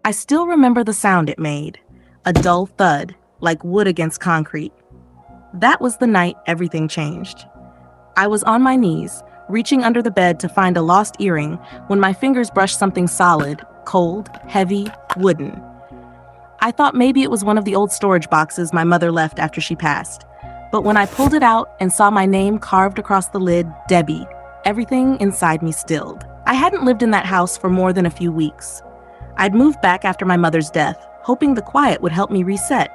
I still remember the sound it made, a dull thud, like wood against concrete. That was the night everything changed. I was on my knees, reaching under the bed to find a lost earring when my fingers brushed something solid, cold, heavy, wooden. I thought maybe it was one of the old storage boxes my mother left after she passed. But when I pulled it out and saw my name carved across the lid, Debbie, everything inside me stilled. I hadn't lived in that house for more than a few weeks. I'd moved back after my mother's death, hoping the quiet would help me reset.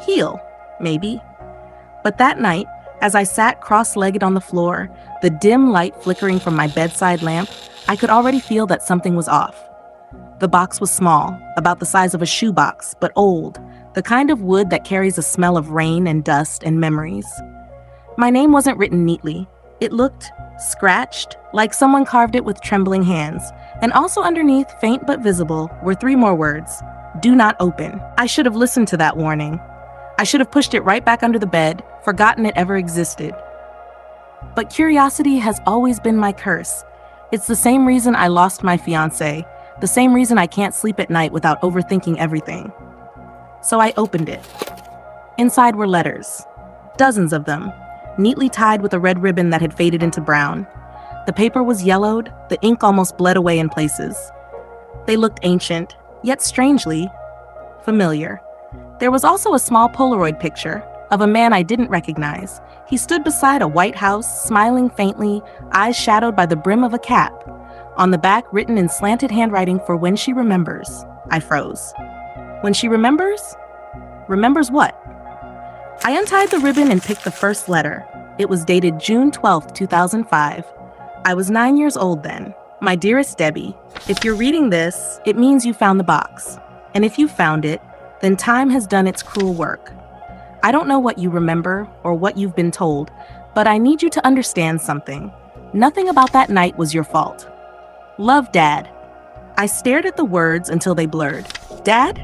Heal, maybe. But that night, as I sat cross-legged on the floor, the dim light flickering from my bedside lamp, I could already feel that something was off. The box was small, about the size of a shoebox, but old, the kind of wood that carries a smell of rain and dust and memories. My name wasn't written neatly. It looked scratched, like someone carved it with trembling hands, and also underneath, faint but visible, were 3 more words: "Do not open." I should have listened to that warning. I should have pushed it right back under the bed, forgotten it ever existed. But curiosity has always been my curse. It's the same reason I lost my fiancé, the same reason I can't sleep at night without overthinking everything. So I opened it. Inside were letters, dozens of them, neatly tied with a red ribbon that had faded into brown. The paper was yellowed, the ink almost bled away in places. They looked ancient, yet strangely familiar. There was also a small Polaroid picture of a man I didn't recognize. He stood beside a white house, smiling faintly, eyes shadowed by the brim of a cap. On the back, written in slanted handwriting, "For when she remembers." I froze. When she remembers? Remembers what? I untied the ribbon and picked the first letter. It was dated June 12, 2005. I was 9 years old then. "My dearest Debbie, if you're reading this, it means you found the box. And if you found it, then time has done its cruel work. I don't know what you remember or what you've been told, but I need you to understand something. Nothing about that night was your fault. Love, Dad." I stared at the words until they blurred. Dad?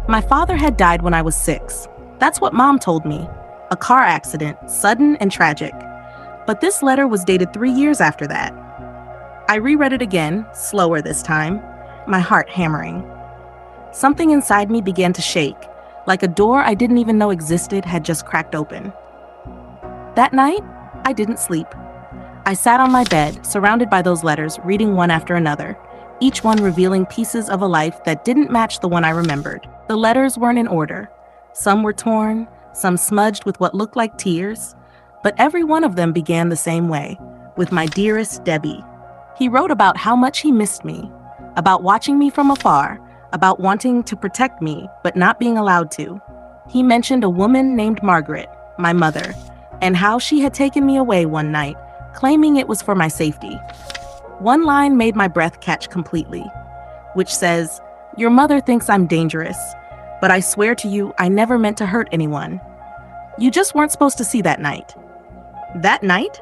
My father had died when I was 6. That's what Mom told me. A car accident, sudden and tragic. But this letter was dated 3 years after that. I reread it again, slower this time, my heart hammering. Something inside me began to shake, like a door I didn't even know existed had just cracked open. That night, I didn't sleep. I sat on my bed, surrounded by those letters, reading one after another, each one revealing pieces of a life that didn't match the one I remembered. The letters weren't in order. Some were torn, some smudged with what looked like tears, but every one of them began the same way, with "My dearest Debbie." He wrote about how much he missed me, about watching me from afar, about wanting to protect me, but not being allowed to. He mentioned a woman named Margaret, my mother, and how she had taken me away one night, claiming it was for my safety. One line made my breath catch completely, which says, "Your mother thinks I'm dangerous, but I swear to you I never meant to hurt anyone. You just weren't supposed to see that night." That night?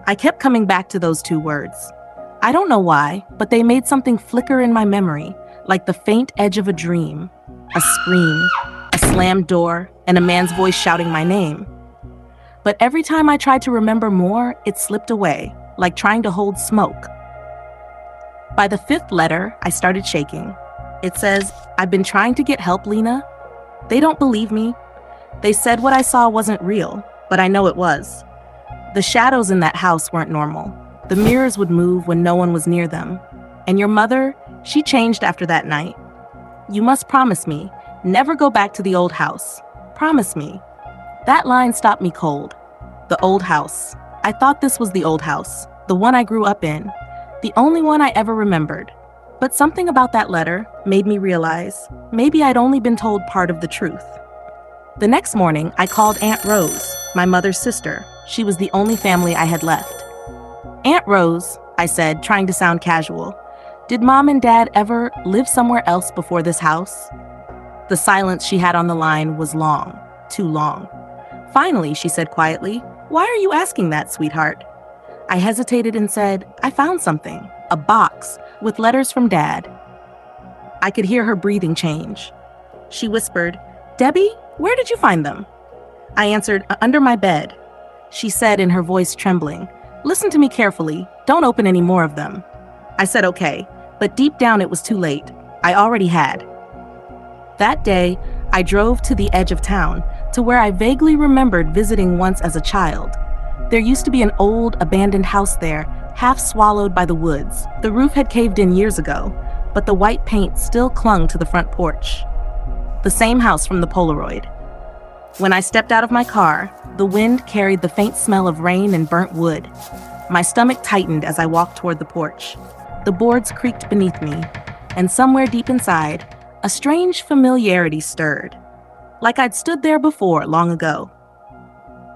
I kept coming back to those 2 words. I don't know why, but they made something flicker in my memory, like the faint edge of a dream. A scream, a slammed door, and a man's voice shouting my name. But every time I tried to remember more, it slipped away, like trying to hold smoke. By the 5th letter, I started shaking. It says, "I've been trying to get help, Lena. They don't believe me. They said what I saw wasn't real, but I know it was. The shadows in that house weren't normal. The mirrors would move when no one was near them. And your mother, she changed after that night. You must promise me, never go back to the old house. Promise me." That line stopped me cold. The old house. I thought this was the old house, the one I grew up in, the only one I ever remembered. But something about that letter made me realize maybe I'd only been told part of the truth. The next morning, I called Aunt Rose, my mother's sister. She was the only family I had left. "Aunt Rose," I said, trying to sound casual, "did Mom and Dad ever live somewhere else before this house?" The silence she had on the line was long, too long. Finally, she said quietly, "Why are you asking that, sweetheart?" I hesitated and said, "I found something, a box with letters from Dad." I could hear her breathing change. She whispered, "Debbie, where did you find them?" I answered, "Under my bed." She said in her voice trembling, "Listen to me carefully. Don't open any more of them." I said okay, but deep down it was too late. I already had. That day, I drove to the edge of town, to where I vaguely remembered visiting once as a child. There used to be an old, abandoned house there, half swallowed by the woods. The roof had caved in years ago, but the white paint still clung to the front porch. The same house from the Polaroid. When I stepped out of my car, the wind carried the faint smell of rain and burnt wood. My stomach tightened as I walked toward the porch. The boards creaked beneath me, and somewhere deep inside, a strange familiarity stirred, like I'd stood there before long ago.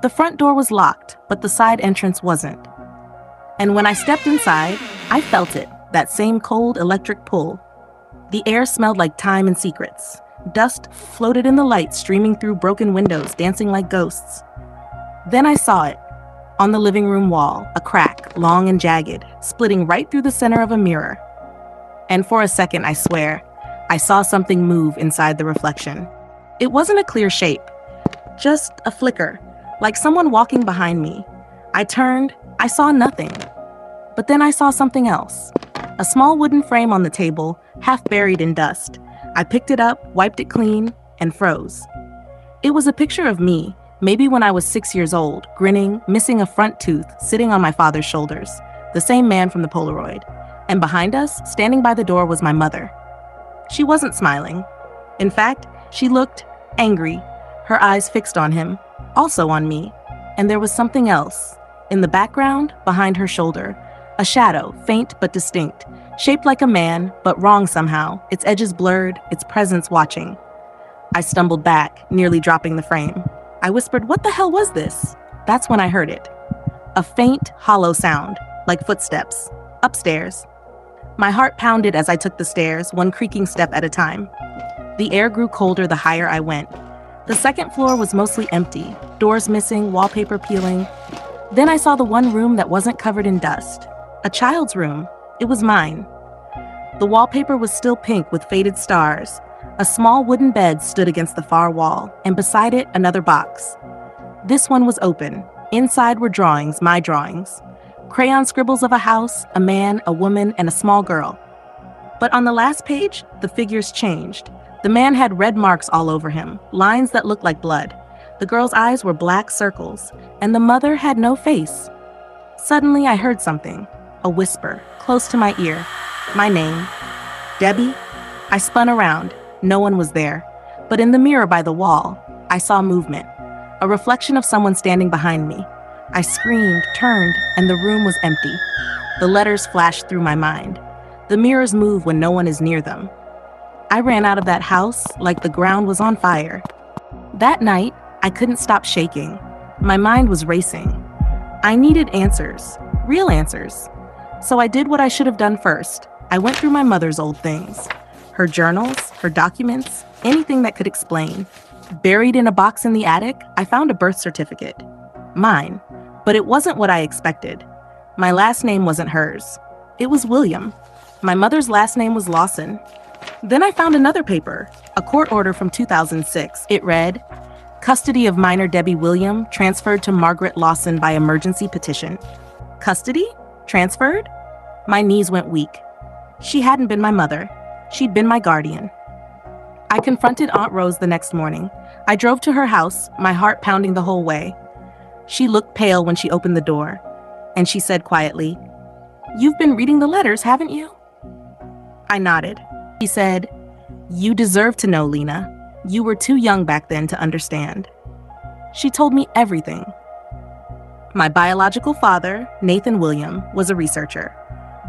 The front door was locked, but the side entrance wasn't. And when I stepped inside, I felt it, that same cold electric pull. The air smelled like time and secrets. Dust floated in the light, streaming through broken windows, dancing like ghosts. Then I saw it. On the living room wall, a crack, long and jagged, splitting right through the center of a mirror. And for a second, I swear, I saw something move inside the reflection. It wasn't a clear shape, just a flicker, like someone walking behind me. I turned, I saw nothing. But then I saw something else. A small wooden frame on the table, half buried in dust. I picked it up, wiped it clean, and froze. It was a picture of me, maybe when I was 6 years old, grinning, missing a front tooth, sitting on my father's shoulders, the same man from the Polaroid. And behind us, standing by the door, was my mother. She wasn't smiling. In fact, she looked angry, her eyes fixed on him, also on me. And there was something else. In the background, behind her shoulder, a shadow, faint but distinct, shaped like a man, but wrong somehow, its edges blurred, its presence watching. I stumbled back, nearly dropping the frame. I whispered, "What the hell was this?" That's when I heard it. A faint, hollow sound, like footsteps, upstairs. My heart pounded as I took the stairs, one creaking step at a time. The air grew colder the higher I went. The second floor was mostly empty, doors missing, wallpaper peeling. Then I saw the one room that wasn't covered in dust. A child's room. It was mine. The wallpaper was still pink with faded stars. A small wooden bed stood against the far wall, and beside it, another box. This one was open. Inside were drawings, my drawings. Crayon scribbles of a house, a man, a woman, and a small girl. But on the last page, the figures changed. The man had red marks all over him, lines that looked like blood. The girl's eyes were black circles, and the mother had no face. Suddenly, I heard something. A whisper, close to my ear. My name. Debbie? I spun around. No one was there. But in the mirror by the wall, I saw movement. A reflection of someone standing behind me. I screamed, turned, and the room was empty. The letters flashed through my mind. The mirrors move when no one is near them. I ran out of that house like the ground was on fire. That night, I couldn't stop shaking. My mind was racing. I needed answers, real answers. So I did what I should have done first. I went through my mother's old things. Her journals, her documents, anything that could explain. Buried in a box in the attic, I found a birth certificate. Mine. But it wasn't what I expected. My last name wasn't hers. It was William. My mother's last name was Lawson. Then I found another paper, a court order from 2006. It read, "Custody of minor Debbie William transferred to Margaret Lawson by emergency petition." Custody? Transferred? My knees went weak. She hadn't been my mother. She'd been my guardian. I confronted Aunt Rose the next morning. I drove to her house, my heart pounding the whole way. She looked pale when she opened the door, and she said quietly, "You've been reading the letters, haven't you?" I nodded. She said, "You deserve to know, Lena. You were too young back then to understand." She told me everything. My biological father, Nathan William, was a researcher.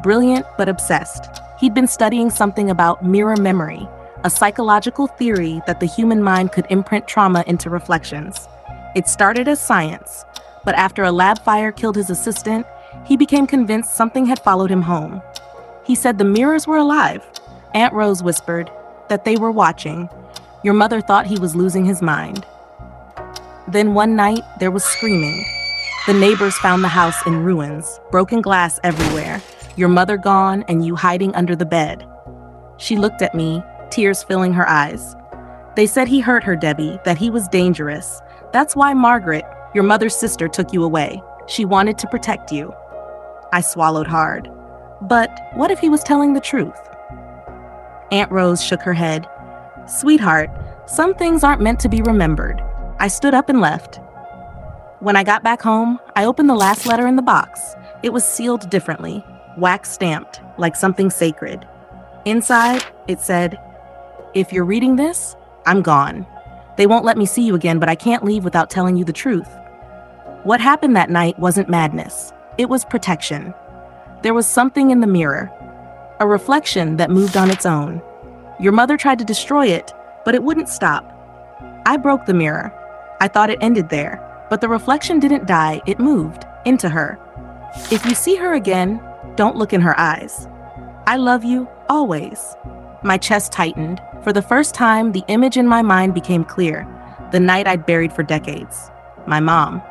Brilliant but obsessed. He'd been studying something about mirror memory, a psychological theory that the human mind could imprint trauma into reflections. It started as science, but after a lab fire killed his assistant, he became convinced something had followed him home. He said the mirrors were alive. Aunt Rose whispered that they were watching. Your mother thought he was losing his mind. Then one night, there was screaming. The neighbors found the house in ruins, broken glass everywhere, your mother gone and you hiding under the bed. She looked at me, tears filling her eyes. They said he hurt her, Debbie, that he was dangerous. That's why Margaret, your mother's sister, took you away. She wanted to protect you. I swallowed hard. But what if he was telling the truth? Aunt Rose shook her head. Sweetheart, some things aren't meant to be remembered. I stood up and left. When I got back home, I opened the last letter in the box. It was sealed differently, wax stamped, like something sacred. Inside, it said, "If you're reading this, I'm gone. They won't let me see you again, but I can't leave without telling you the truth." What happened that night wasn't madness. It was protection. There was something in the mirror, a reflection that moved on its own. Your mother tried to destroy it, but it wouldn't stop. I broke the mirror. I thought it ended there, but the reflection didn't die, it moved into her. If you see her again, don't look in her eyes. I love you, always. My chest tightened. For the first time, the image in my mind became clear, the night I'd buried for decades. My mom.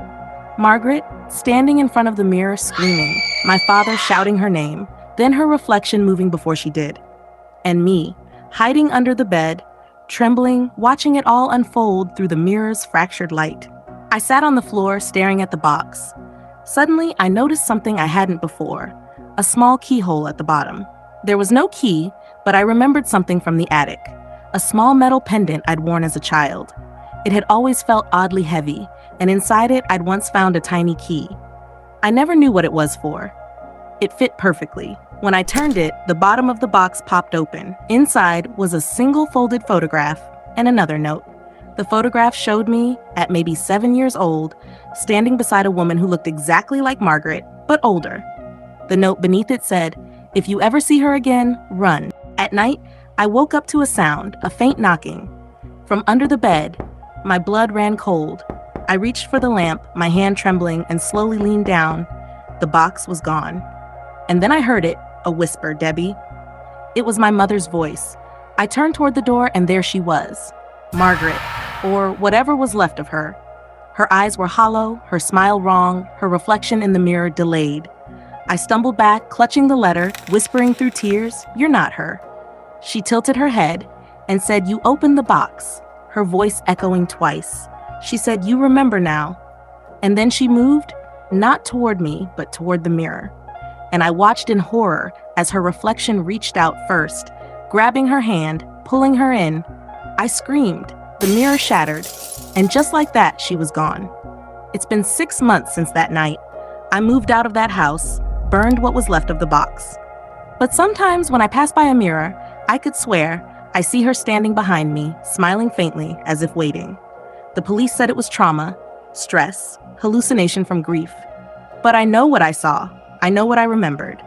Margaret, standing in front of the mirror screaming, my father shouting her name, then her reflection moving before she did. And me, hiding under the bed, trembling, watching it all unfold through the mirror's fractured light. I sat on the floor staring at the box. Suddenly, I noticed something I hadn't before, a small keyhole at the bottom. There was no key, but I remembered something from the attic, a small metal pendant I'd worn as a child. It had always felt oddly heavy, and inside it I'd once found a tiny key. I never knew what it was for. It fit perfectly. When I turned it, the bottom of the box popped open. Inside was a single folded photograph and another note. The photograph showed me, at maybe 7 years old, standing beside a woman who looked exactly like Margaret, but older. The note beneath it said, "If you ever see her again, run." At night, I woke up to a sound, a faint knocking. From under the bed, my blood ran cold. I reached for the lamp, my hand trembling, and slowly leaned down. The box was gone. And then I heard it, a whisper, "Debbie." It was my mother's voice. I turned toward the door, and there she was. Margaret, or whatever was left of her. Her eyes were hollow, her smile wrong, her reflection in the mirror delayed. I stumbled back, clutching the letter, whispering through tears, "You're not her." She tilted her head and said, "You opened the box," her voice echoing twice. She said, "You remember now." And then she moved, not toward me, but toward the mirror. And I watched in horror as her reflection reached out first, grabbing her hand, pulling her in. I screamed, the mirror shattered, and just like that, she was gone. It's been 6 months since that night. I moved out of that house, burned what was left of the box. But sometimes when I pass by a mirror, I could swear I see her standing behind me, smiling faintly, as if waiting. The police said it was trauma, stress, hallucination from grief. But I know what I saw. I know what I remembered.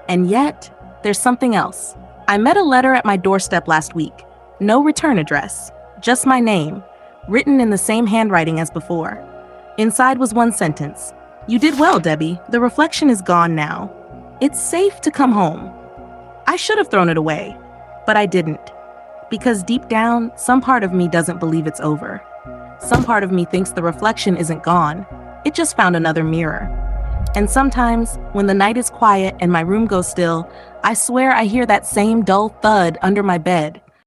And yet, there's something else. I met a letter at my doorstep last week. No return address, just my name, written in the same handwriting as before. Inside was one sentence. "You did well, Debbie. The reflection is gone now. It's safe to come home." I should have thrown it away, but I didn't. Because deep down, some part of me doesn't believe it's over. Some part of me thinks the reflection isn't gone. It just found another mirror. And sometimes, when the night is quiet and my room goes still, I swear I hear that same dull thud under my bed.